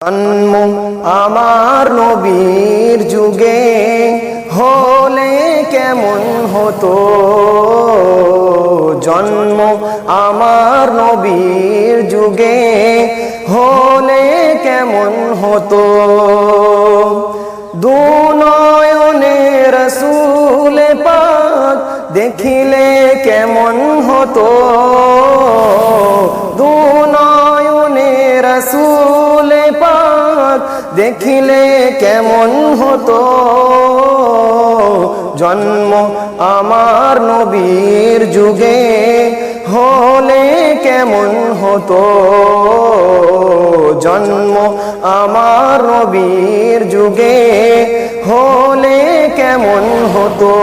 জন্ম আমার নবীর যুগে হলে কেমন হতো, জন্ম আমার নবীর যুগে হলে কেমন হতো। দুনয়নে রাসূল পাক দেখিলে কেমন হতো, দুনয়নে রাসূল পাক দেখিলে কেমন হতো। জন্ম আমার নবীর যুগে হলে কেমন হতো, জন্ম আমার নবীর যুগে হলে কেমন হতো।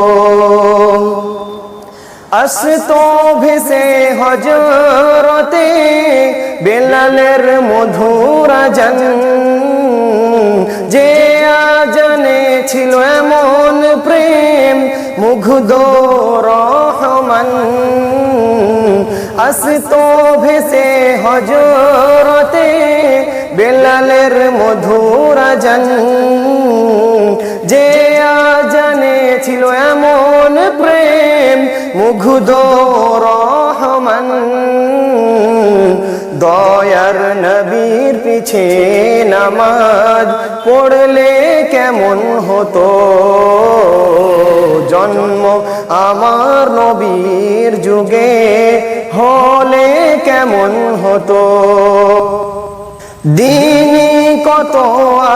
আসতো ভেসে হযরতে বেলালের মধুর আযান, যে আযানে ছিল এমন প্রেম মুগ্ধ রহমান। আসতো ভেসে হযরতে বেলালের মধুর আযান, যে আযানে ছিল এমন প্রেম মুগ্ধ রহমান। দয়ার নবীর পিছে নামাজ পড়লে কেমন হতো, জন্ম আমার নবীর যুগে হলে কেমন হতো। দিনই কত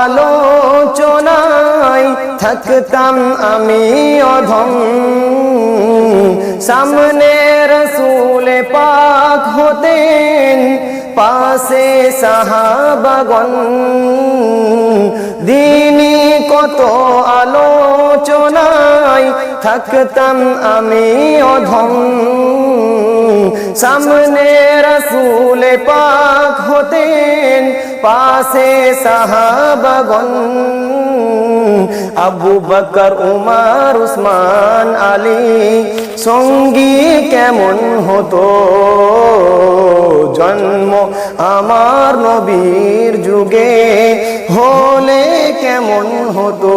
আলোচনায় থাকতাম আমি অধম, সামনে রাসূল পাক হতেন পাশে সাহাবাগণ। দিনই কত আলোচনায় থাকতাম আমি অধম, সামনে রাসূল পাক হতেন পাশে সাহাবাগণ। আবু বকর উমর উসমান আলী সঙ্গী কেমন হতো, জন্ম আমার নবীর যুগে হলে কেমন হতো।